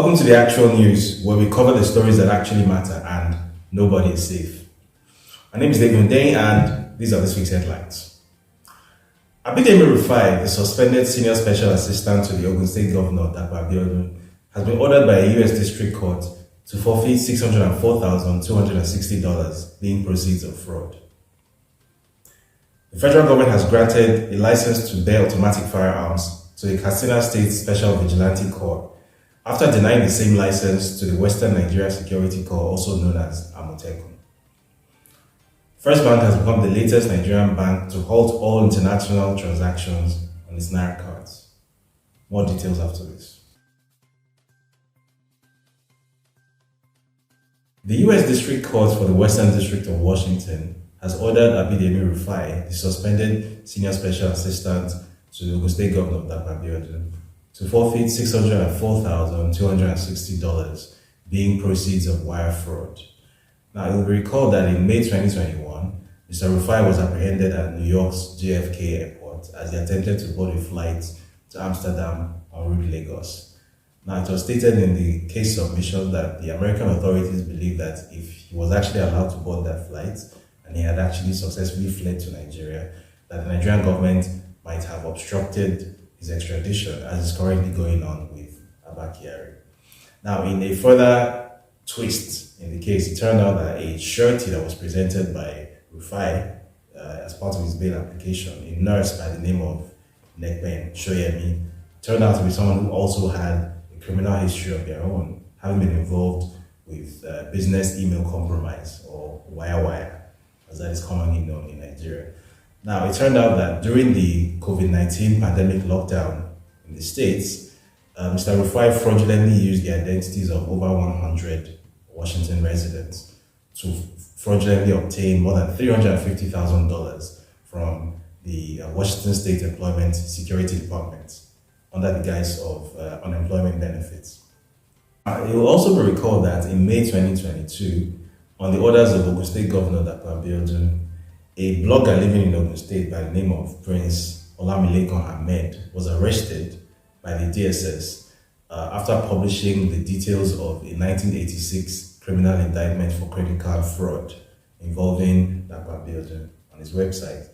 Welcome to the actual news, where we cover the stories that actually matter and nobody is safe. My name is Hundeyin, and these are this week's headlines. Abidemi Rufai, the suspended senior special assistant to the Ogun State Governor, has been ordered by a U.S. District Court to forfeit $604,260 being proceeds of fraud. The federal government has granted a license to bear automatic firearms to the Katsina State Special Vigilante Corps after denying the same license to the Western Nigeria Security Corps, also known as Amotekun. First Bank has become the latest Nigerian bank to halt all international transactions on its Naira cards. More details after this. The U.S. District Court for the Western District of Washington has ordered Abidemi Rufai, the suspended senior special assistant to the Ogun State Governor to forfeit $604,260 being proceeds of wire fraud. Now, you'll recall that in May 2021, Mr. Rufai was apprehended at New York's JFK airport as he attempted to board a flight to Amsterdam en route Lagos. Now, it was stated in the case submission that the American authorities believed that if he was actually allowed to board that flight and he had actually successfully fled to Nigeria, that the Nigerian government might have obstructed his extradition, as is currently going on with Abba Kyari. Now, in a further twist in the case, it turned out that a surety that was presented by Rufai as part of his bail application, a nurse by the name of Nekben Shoyemi, turned out to be someone who also had a criminal history of their own, having been involved with business email compromise, or wire, as that is commonly known in Nigeria. Now, it turned out that during the COVID-19 pandemic lockdown in the States, Mr. Rufai fraudulently used the identities of over 100 Washington residents to fraudulently obtain more than $350,000 from the Washington State Employment Security Department under the guise of unemployment benefits. It will also be recalled that in May 2022, on the orders of Ogun State Governor Dapo, a blogger living in Ogun State by the name of Prince Olamilekan Ahmed was arrested by the DSS after publishing the details of a 1986 criminal indictment for credit card fraud involving Dapo on his website.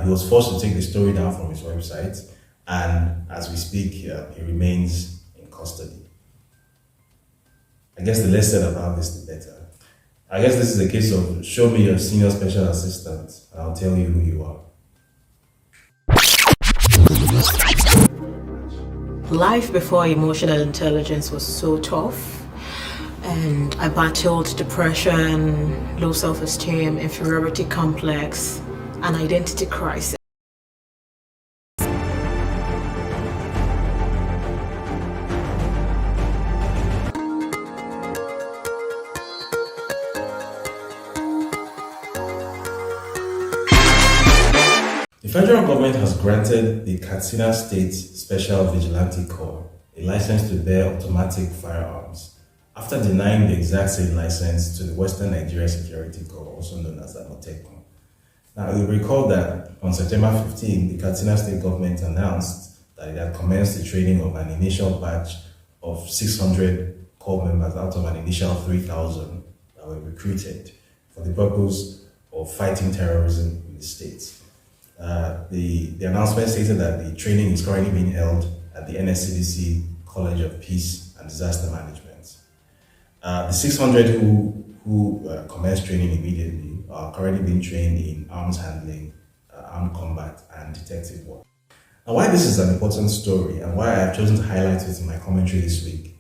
He was forced to take the story down from his website, and as we speak, he remains in custody. I guess the less said about this, the better. I guess this is a case of show me your senior special assistant and I'll tell you who you are. Life before emotional intelligence was so tough, and I battled depression, low self-esteem, inferiority complex, and identity crisis. The federal government has granted the Katsina State Special Vigilante Corps a license to bear automatic firearms after denying the exact same license to the Western Nigeria Security Corps, also known as Amotekun. Now, you'll recall that on September 15, the Katsina State government announced that it had commenced the training of an initial batch of 600 corps members out of an initial 3,000 that were recruited for the purpose of fighting terrorism in the state. The announcement stated that the training is currently being held at the NSCDC College of Peace and Disaster Management. The 600 who commenced training immediately are currently being trained in arms handling, armed combat, and detective work. Now, why this is an important story and why I have chosen to highlight it in my commentary this week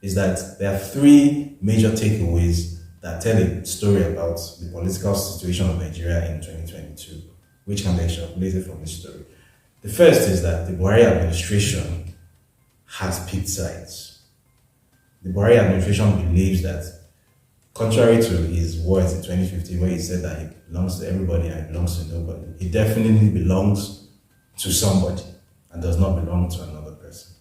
is that there are three major takeaways that tell a story about the political situation of Nigeria in 2022, which can be extrapolated from this story. The first is that the Buhari administration has picked sides. The Buhari administration believes that, contrary to his words in 2015, where he said that he belongs to everybody and he belongs to nobody, he definitely belongs to somebody and does not belong to another person.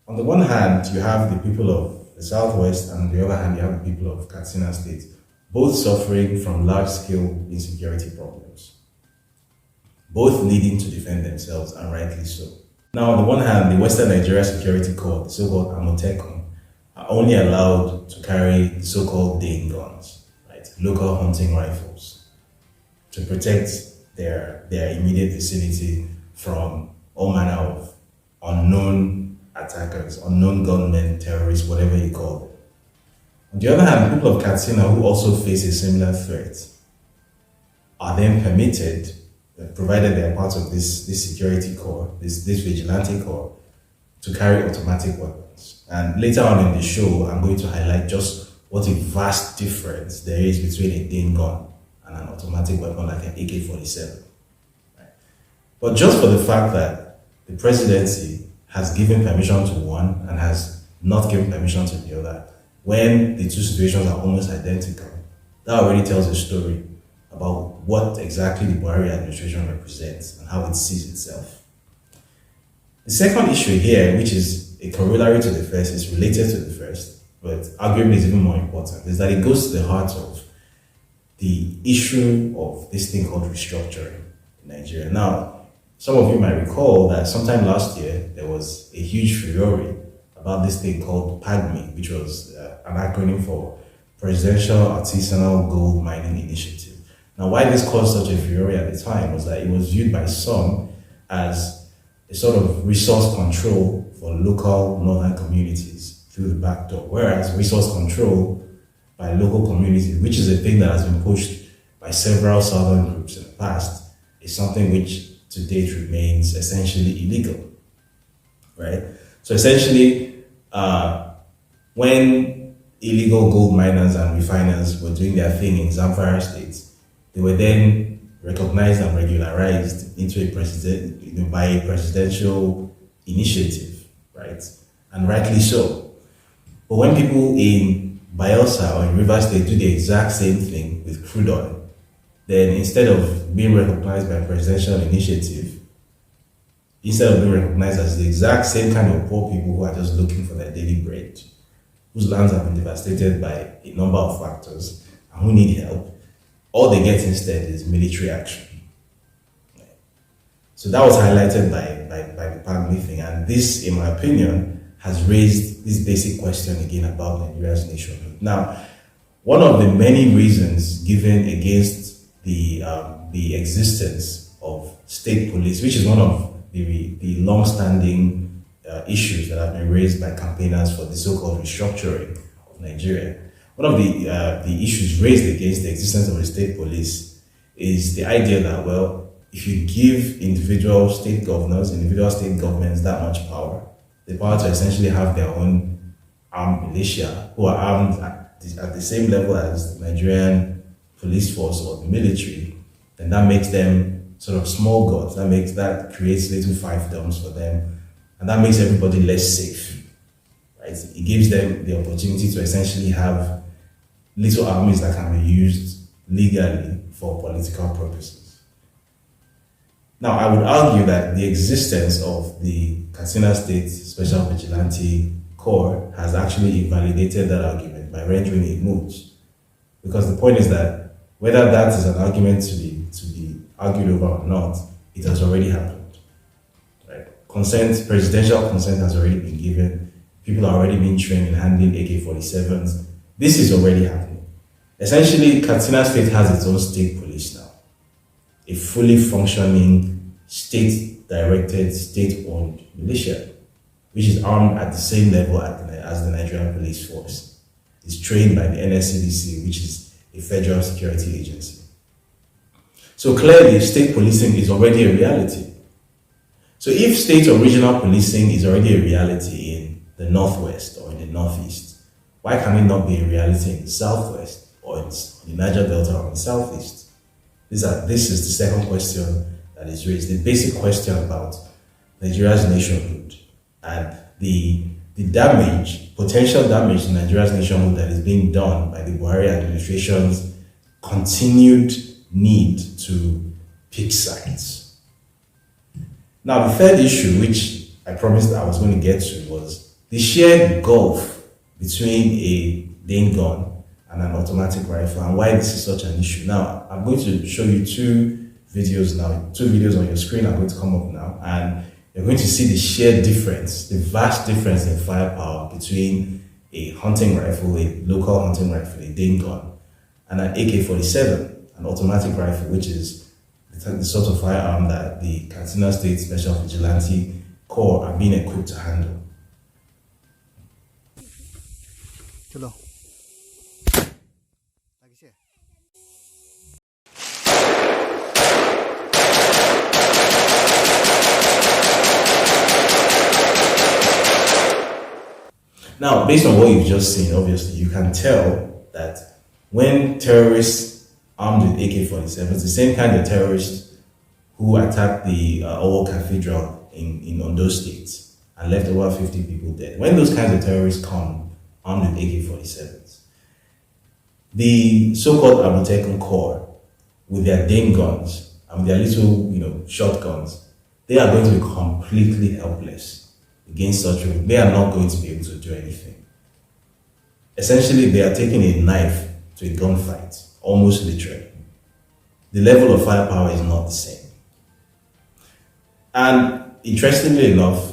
On the one hand, you have the people of the Southwest, and on the other hand, you have the people of Katsina State, both suffering from large-scale insecurity problems, both needing to defend themselves, and rightly so. Now, on the one hand, the Western Nigeria Security Corps, the so-called Amotekun, are only allowed to carry the so-called Dane guns, right? Local hunting rifles, to protect their immediate vicinity from all manner of unknown attackers, unknown gunmen, terrorists, whatever you call them. On the other hand, the people of Katsina, who also face a similar threat, are then permitted, provided they are part of this security corps, this vigilante corps, to carry automatic weapons. And later on in the show, I'm going to highlight just what a vast difference there is between a Dane gun and an automatic weapon like an AK-47. Right? But just for the fact that the presidency has given permission to one and has not given permission to the other, when the two situations are almost identical, that already tells a story about what exactly the Buhari administration represents and how it sees itself. The second issue here, which is a corollary to the first, is related to the first, but arguably is even more important, is that it goes to the heart of the issue of this thing called restructuring in Nigeria. Now, some of you might recall that sometime last year, there was a huge furore about this thing called PAGMI, which was an acronym for Presidential Artisanal Gold Mining Initiative. Now, why this caused such a furore at the time was that it was viewed by some as a sort of resource control for local northern communities through the back door, whereas resource control by local communities, which is a thing that has been pushed by several southern groups in the past, is something which to date remains essentially illegal, right? So essentially, when illegal gold miners and refiners were doing their thing in Zamfara State, they were then recognized and regularized into by a presidential initiative, right? And rightly so. But when people in Bayelsa or in Rivers State do the exact same thing with crude oil, then instead of being recognized by a presidential initiative, instead of being recognized as the exact same kind of poor people who are just looking for their daily bread, whose lands have been devastated by a number of factors and who need help, all they get instead is military action. So that was highlighted by the PAGMI thing, and this, in my opinion, has raised this basic question again about Nigeria's nationhood. Now, one of the many reasons given against the existence of state police, which is one of the long-standing issues that have been raised by campaigners for the so-called restructuring of Nigeria. One of the issues raised against the existence of a state police is the idea that, well, if you give individual state governors, individual state governments that much power, the power to essentially have their own armed militia who are armed at the same level as the Nigerian police force or the military, then that makes them sort of small gods. That creates little fiefdoms for them, and that makes everybody less safe, right? It gives them the opportunity to essentially have little armies that can be used legally for political purposes. Now, I would argue that the existence of the Katsina State Special Vigilante Corps has actually invalidated that argument by rendering it moot. Because the point is that whether that is an argument to be argued over or not, it has already happened. Right? Presidential consent has already been given. People are already being trained in handling AK-47s. This is already happening. Essentially, Katsina State has its own state police now. A fully functioning, state-directed, state-owned militia, which is armed at the same level as the Nigerian police force. It's trained by the NSCDC, which is a federal security agency. So clearly, state policing is already a reality. So if state or regional policing is already a reality in the Northwest or in the Northeast, why can it not be a reality in the Southwest or in the Niger Delta or in the Southeast? This is the second question that is raised, the basic question about Nigeria's nationhood and the potential damage to Nigeria's nationhood that is being done by the Buhari administration's continued need to pick sides. Now, the third issue, which I promised I was going to get to, was the shared gulf between a Dane gun and an automatic rifle, and why this is such an issue. Now, I'm going to show you two videos on your screen are going to come up now, and you're going to see the shared difference, the vast difference in firepower between a hunting rifle, a local hunting rifle, a Dane gun, and an AK-47, an automatic rifle, which is the sort of firearm that the Katsina State Special Vigilante Corps are being equipped to handle. चलो Now, based on what you've just seen, obviously, you can tell that when terrorists armed with AK-47s, the same kind of terrorists who attacked the Owo Cathedral in Ondo State and left over 50 people dead, when those kinds of terrorists come armed with AK-47s, the so-called Amotekun Corps, with their Dane guns and with their little, shotguns, they are going to be completely helpless against such people. They are not going to be able to do anything. Essentially, they are taking a knife to a gunfight, almost literally. The level of firepower is not the same. And interestingly enough,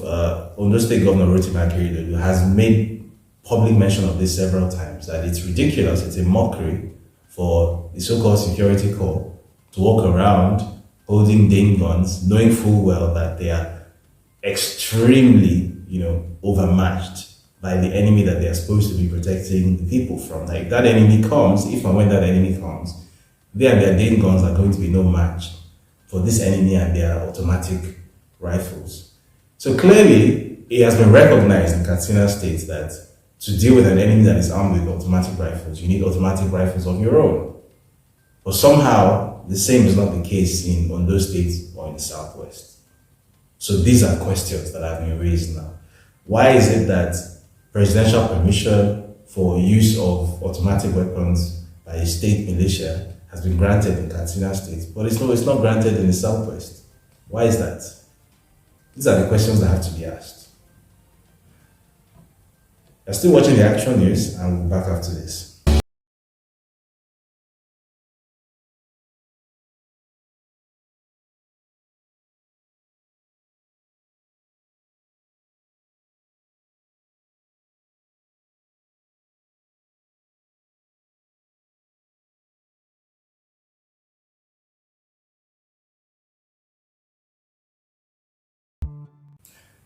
Ondo State Governor Rotimi Akeredolu has made public mention of this several times, that it's ridiculous, it's a mockery for the so-called security corps to walk around holding Dane guns, knowing full well that they are extremely, overmatched by the enemy that they are supposed to be protecting the people from. Like, if that enemy comes, if and when that enemy comes, they and their Dane guns are going to be no match for this enemy and their automatic rifles. So clearly, it has been recognized in Katsina State that to deal with an enemy that is armed with automatic rifles, you need automatic rifles of your own. But somehow, the same is not the case in Ondo State or in the Southwest. So these are questions that have been raised now. Why is it that presidential permission for use of automatic weapons by a state militia has been granted in Katsina State, but it's not granted in the Southwest? Why is that? These are the questions that have to be asked. You're still watching the actual news, and we'll be back after this.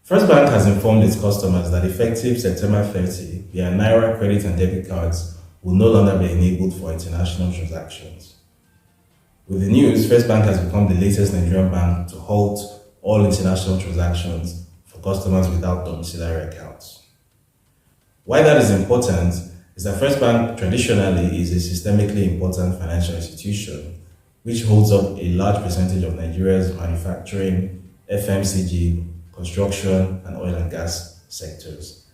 First Bank has informed its customers that effective September 30, their Naira credit and debit cards will no longer be enabled for international transactions. With the news, First Bank has become the latest Nigerian bank to halt all international transactions for customers without domiciliary accounts. Why that is important is that First Bank traditionally is a systemically important financial institution which holds up a large percentage of Nigeria's manufacturing, FMCG, construction, and oil and gas sectors.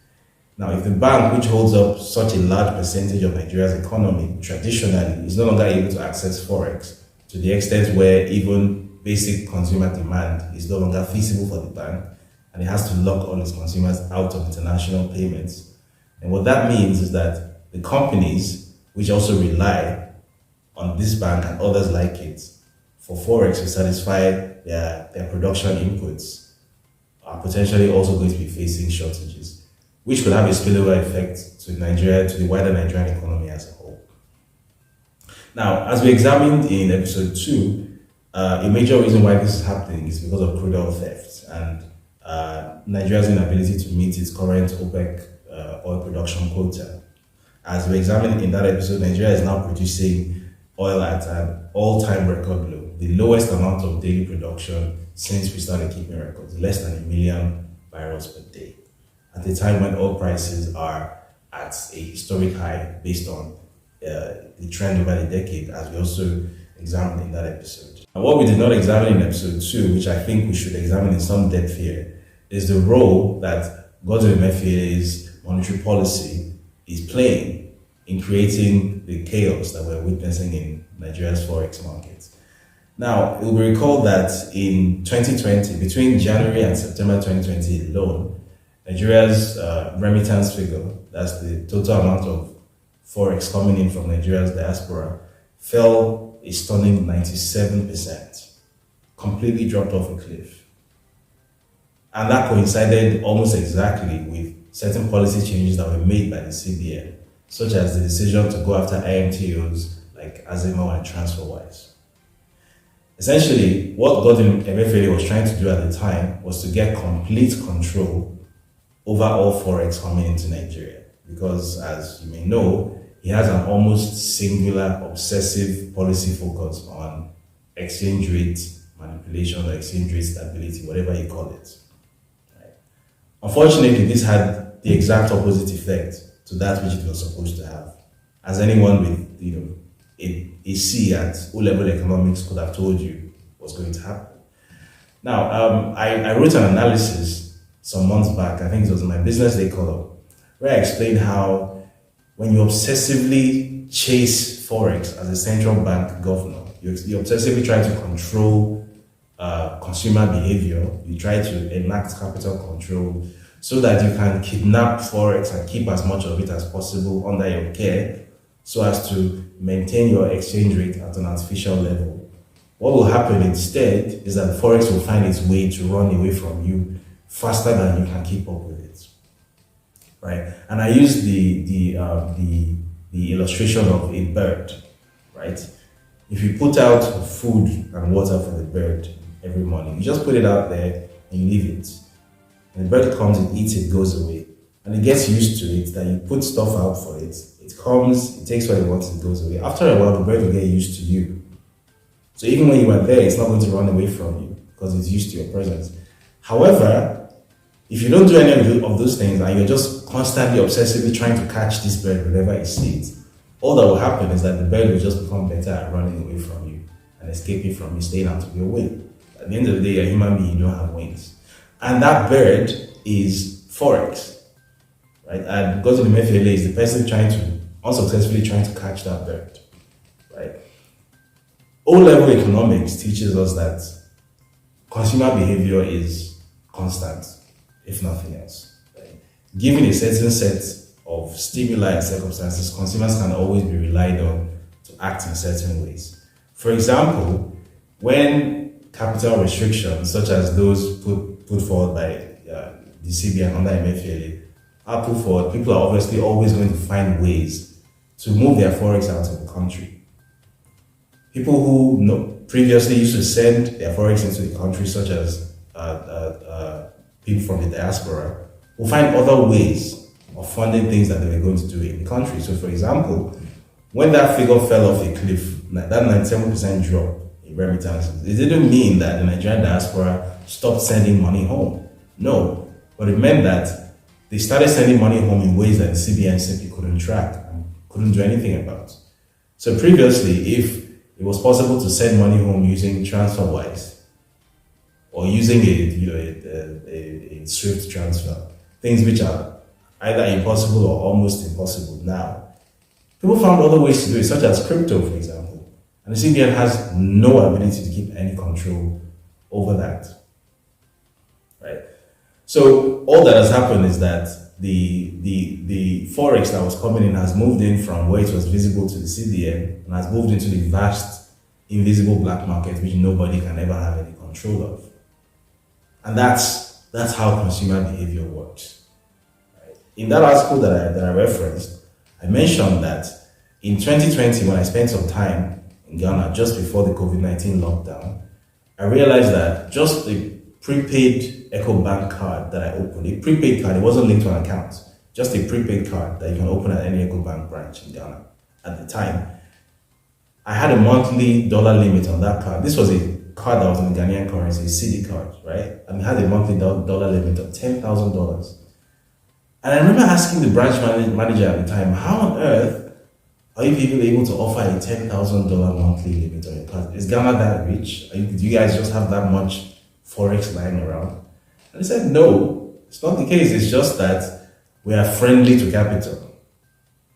Now, if the bank, which holds up such a large percentage of Nigeria's economy, traditionally is no longer able to access Forex to the extent where even basic consumer demand is no longer feasible for the bank, and it has to lock all its consumers out of international payments, and what that means is that the companies, which also rely on this bank and others like it for Forex to satisfy their production inputs, are potentially also going to be facing shortages, which could have a spillover effect to Nigeria, to the wider Nigerian economy as a whole. Now, as we examined in episode 2, a major reason why this is happening is because of crude oil theft and Nigeria's inability to meet its current OPEC oil production quota. As we examined in that episode, Nigeria is now producing oil at an all-time record low, the lowest amount of daily production since we started keeping records, less than 1 million barrels per day, at a time when oil prices are at a historic high based on the trend over the decade, as we also examined in that episode. And what we did not examine in episode 2, which I think we should examine in some depth here, is the role that Godwin Emefiele's monetary policy is playing in creating the chaos that we're witnessing in Nigeria's forex market. Now, it will be recalled that in 2020, between January and September 2020 alone, Nigeria's remittance figure, that's the total amount of forex coming in from Nigeria's diaspora, fell a stunning 97%, completely dropped off a cliff. And that coincided almost exactly with certain policy changes that were made by the CBN, such as the decision to go after IMTOs like Azimo and TransferWise. Essentially, what Godwin Emefiele was trying to do at the time was to get complete control over all forex coming into Nigeria. Because, as you may know, he has an almost singular, obsessive policy focus on exchange rate manipulation or exchange rate stability, whatever you call it. Right. Unfortunately, this had the exact opposite effect to that which it was supposed to have. As anyone with a C at O-level economics could have told you was going to happen. Now, I wrote an analysis some months back, I think it was in my Business Day column, where I explained how when you obsessively chase Forex as a central bank governor, you obsessively try to control consumer behavior, you try to enact capital control so that you can kidnap Forex and keep as much of it as possible under your care so as to maintain your exchange rate at an artificial level. What will happen instead is that the Forex will find its way to run away from you faster than you can keep up with it. Right? And I use the illustration of a bird, right? If you put out food and water for the bird every morning, you just put it out there and you leave it. And the bird comes, it eats, it goes away. And it gets used to it, that you put stuff out for it. It comes, it takes what it wants, it goes away. After a while, the bird will get used to you. So even when you are there, it's not going to run away from you because it's used to your presence. However, if you don't do any of those things and you're just constantly, obsessively trying to catch this bird whenever it sees, all that will happen is that the bird will just become better at running away from you and escaping from you, staying out of your way. At the end of the day, you're a human being, you don't have wings. And that bird is Forex. Right? And Godwin Emefiele is the person unsuccessfully trying to catch that bird. Right? O-level economics teaches us that consumer behavior is constant, if nothing else. Right? Given a certain set of stimuli and circumstances, consumers can always be relied on to act in certain ways. For example, when capital restrictions, such as those put forward by the CBN under Emefiele, are put forward, people are obviously always going to find ways to move their forex out of the country. People who previously used to send their forex into the country, such as people from the diaspora, will find other ways of funding things that they were going to do in the country. So, for example, when that figure fell off a cliff, that 97% drop in remittances, it didn't mean that the Nigerian diaspora stopped sending money home. No, but it meant that they started sending money home in ways that the CBN simply couldn't track and couldn't do anything about. So previously, if it was possible to send money home using TransferWise or using a Swift transfer, things which are either impossible or almost impossible now, people found other ways to do it, such as crypto, for example. And the CBN has no ability to keep any control over that. Right? So all that has happened is that the forex that was coming in has moved in from where it was visible to the CBN and has moved into the vast, invisible black market, which nobody can ever have any control of. And that's how consumer behavior works. Right? In that article that I referenced, I mentioned that in 2020, when I spent some time in Ghana just before the COVID-19 lockdown, I realized that just the prepaid EcoBank card that I opened, a prepaid card, it wasn't linked to an account, just a prepaid card that you can open at any EcoBank branch in Ghana at the time. I had a monthly dollar limit on that card. This was a card that was in Ghanaian currency, a CD card, right? And it had a monthly dollar limit of $10,000. And I remember asking the branch manager at the time, how on earth are you people able to offer a $10,000 monthly limit on your card? Is Ghana that rich? Do you guys just have that much forex lying around? And he said, no, it's not the case. It's just that we are friendly to capital.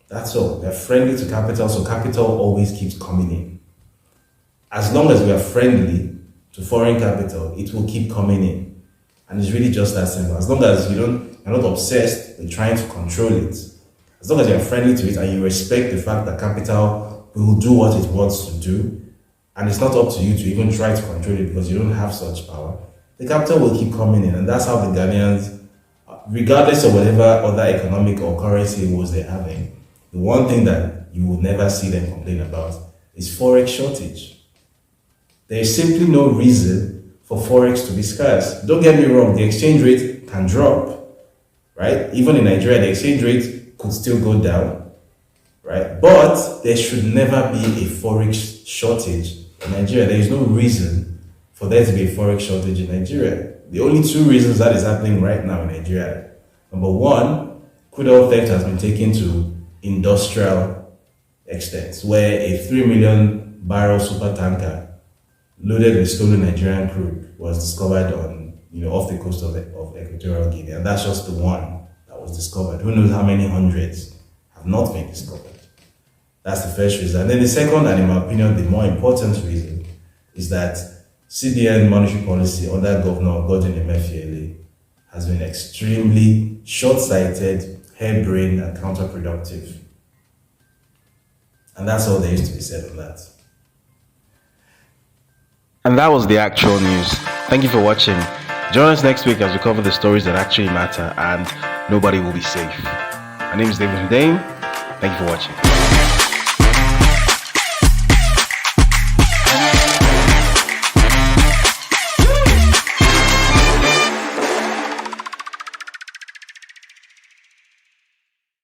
That's all. We are friendly to capital, so capital always keeps coming in. As long as we are friendly to foreign capital, it will keep coming in. And it's really just that simple. As long as you're not obsessed with trying to control it, as long as you're friendly to it and you respect the fact that capital will do what it wants to do, and it's not up to you to even try to control it because you don't have such power, the capital will keep coming in. And that's how the Ghanaians Regardless of whatever other economic or currency woes they're having, the one thing that you will never see them complain about is forex shortage. There is simply no reason for forex to be scarce. Don't get me wrong, the exchange rate can drop, right? Even in Nigeria, the exchange rate could still go down, right? But there should never be a forex shortage in Nigeria. There is no reason for there to be a forex shortage in Nigeria. The only two reasons that is happening right now in Nigeria: number one, crude oil theft has been taken to industrial extents, where a 3 million barrel super tanker loaded with stolen Nigerian crude was discovered off the coast of Equatorial Guinea, and that's just the one that was discovered. Who knows how many hundreds have not been discovered? That's the first reason. And then the second, and in my opinion, the more important reason, is that CBN monetary policy under Governor Godwin Emefiele has been extremely short-sighted, harebrained, and counterproductive. And that's all there is to be said on that. And that was the actual news. Thank you for watching. Join us next week as we cover the stories that actually matter and nobody will be safe. My name is Hundeyin. Thank you for watching.